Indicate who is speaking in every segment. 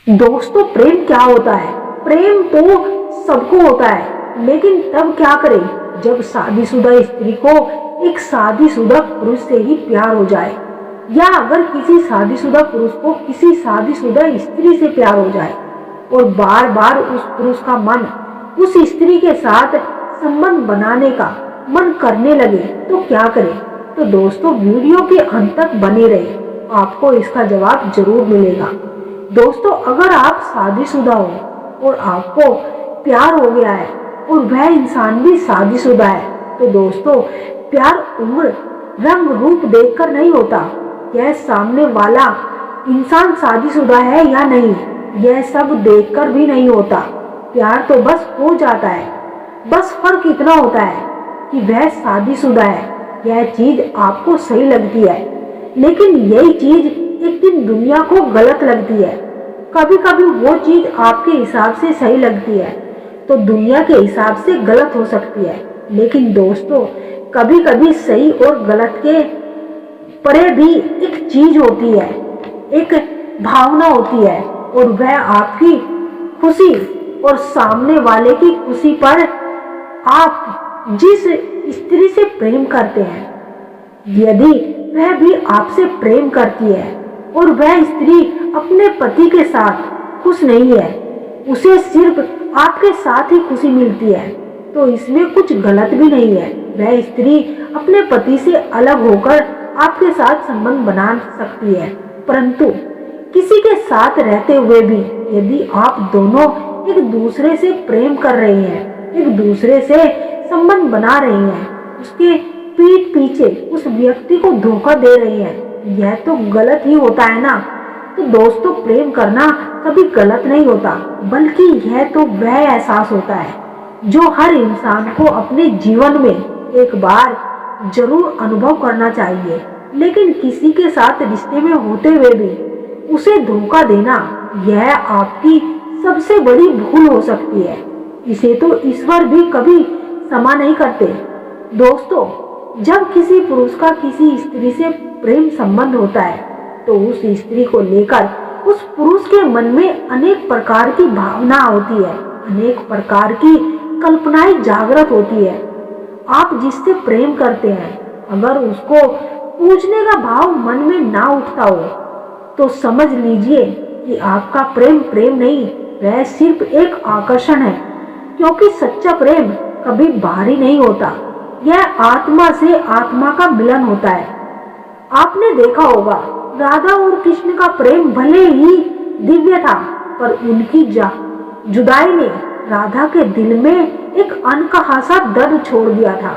Speaker 1: दोस्तों, प्रेम क्या होता है? प्रेम तो सबको होता है, लेकिन तब क्या करें जब शादीशुदा स्त्री को एक शादीशुदा पुरुष से ही प्यार हो जाए, या अगर किसी शादीशुदा पुरुष को किसी शादीशुदा स्त्री से प्यार हो जाए और बार बार उस पुरुष का मन उस स्त्री के साथ संबंध बनाने का मन करने लगे तो क्या करें? तो दोस्तों, वीडियो के अंत तक बने रहे, आपको इसका जवाब जरूर मिलेगा। दोस्तों, अगर आप शादीशुदा हो और आपको प्यार हो गया है और वह इंसान भी शादीशुदा है, तो दोस्तों, प्यार उम्र रंग रूप देखकर नहीं होता। यह सामने वाला इंसान शादीशुदा है या नहीं, यह सब देखकर भी नहीं होता। प्यार तो बस हो जाता है। बस फर्क इतना होता है कि वह शादीशुदा है। यह चीज आपको सही लगती है, लेकिन यही चीज एक दिन दुनिया को गलत लगती है। कभी कभी वो चीज आपके हिसाब से सही लगती है तो दुनिया के हिसाब से गलत हो सकती है। लेकिन दोस्तों, कभी कभी सही और गलत के परे भी एक चीज होती है, एक भावना होती है, और वह आपकी खुशी और सामने वाले की खुशी पर आप जिस स्त्री से प्रेम करते हैं, यदि वह भी आपसे प्रेम करती है और वह स्त्री अपने पति के साथ खुश नहीं है, उसे सिर्फ आपके साथ ही खुशी मिलती है, तो इसमें कुछ गलत भी नहीं है। वह स्त्री अपने पति से अलग होकर आपके साथ संबंध बना सकती है, परंतु किसी के साथ रहते हुए भी यदि आप दोनों एक दूसरे से प्रेम कर रहे हैं, एक दूसरे से संबंध बना रहे हैं, उसके पीठ पीछे उस व्यक्ति को धोखा दे रही है, यह तो गलत ही होता है ना। तो दोस्तों, प्रेम करना कभी गलत नहीं होता, बल्कि यह तो वह एहसास होता है जो हर इंसान को अपने जीवन में एक बार जरूर अनुभव करना चाहिए। लेकिन किसी के साथ रिश्ते में होते हुए भी उसे धोखा देना, यह आपकी सबसे बड़ी भूल हो सकती है। इसे तो ईश्वर भी कभी क्षमा नहीं करते। दोस्तों, जब किसी पुरुष का किसी स्त्री से प्रेम संबंध होता है तो उस स्त्री को लेकर उस पुरुष के मन में अनेक प्रकार की भावना होती है, अनेक प्रकार की कल्पनाएं जागृत होती है। आप जिससे प्रेम करते हैं, अगर उसको पूछने का भाव मन में ना उठता हो तो समझ लीजिए कि आपका प्रेम प्रेम नहीं, वह सिर्फ एक आकर्षण है, क्योंकि सच्चा प्रेम कभी बाहरी नहीं होता, यह आत्मा से आत्मा का मिलन होता है। आपने देखा होगा, राधा और कृष्ण का प्रेम भले ही दिव्य था, पर उनकी जुदाई ने राधा के दिल में एक अनकहा दर्द छोड़ दिया था।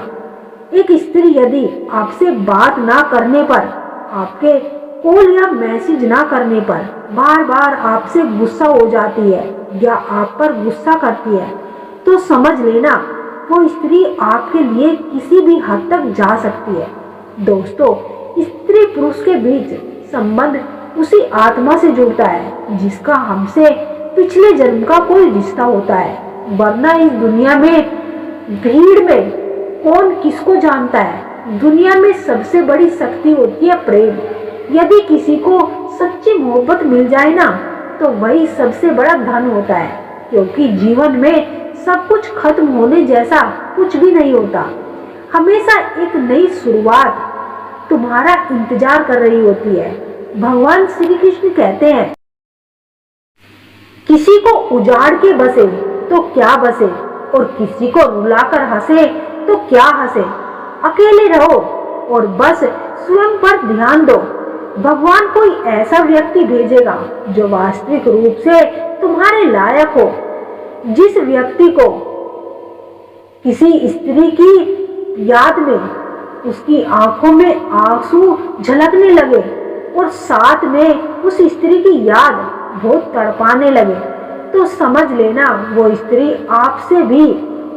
Speaker 1: एक स्त्री यदि आपसे बात ना करने पर, आपके कॉल या मैसेज ना करने पर बार बार आपसे गुस्सा हो जाती है या आप पर गुस्सा करती है, तो समझ लेना वो स्त्री आपके लिए किसी भी हद तक जा सकती है। दोस्तों, स्त्री पुरुष के बीच संबंध उसी आत्मा से जुड़ता है जिसका हमसे पिछले जन्म का कोई रिश्ता होता है, वरना इस दुनिया में भीड़ में कौन किसको जानता है। दुनिया में सबसे बड़ी शक्ति होती है प्रेम। यदि किसी को सच्ची मोहब्बत मिल जाए ना, तो वही सबसे बड़ा धन होता है, क्योंकि जीवन में सब कुछ खत्म होने जैसा कुछ भी नहीं होता। हमेशा एक नई शुरुआत तुम्हारा इंतजार कर रही होती है। भगवान श्री कृष्ण कहते हैं, किसी को उजाड़ के बसे तो क्या बसे, और किसी को रुलाकर हंसे तो क्या हंसे। अकेले रहो और बस स्वयं पर ध्यान दो। भगवान कोई ऐसा व्यक्ति भेजेगा जो वास्तविक रूप से तुम्हारे लायक हो। जिस व्यक्ति को किसी स्त्री की याद में उसकी आंखों में आंसू झलकने लगे और साथ में उस स्त्री की याद बहुत तड़पाने लगे, तो समझ लेना वो स्त्री आपसे भी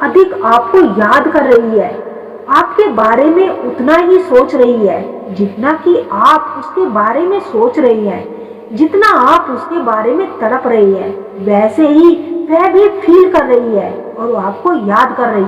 Speaker 1: अधिक आपको याद कर रही है, आपके बारे में उतना ही सोच रही है जितना कि आप उसके बारे में सोच रही है। जितना आप उसके बारे में तड़प रही है, वैसे ही वह भी फील कर रही है और आपको याद कर रही है।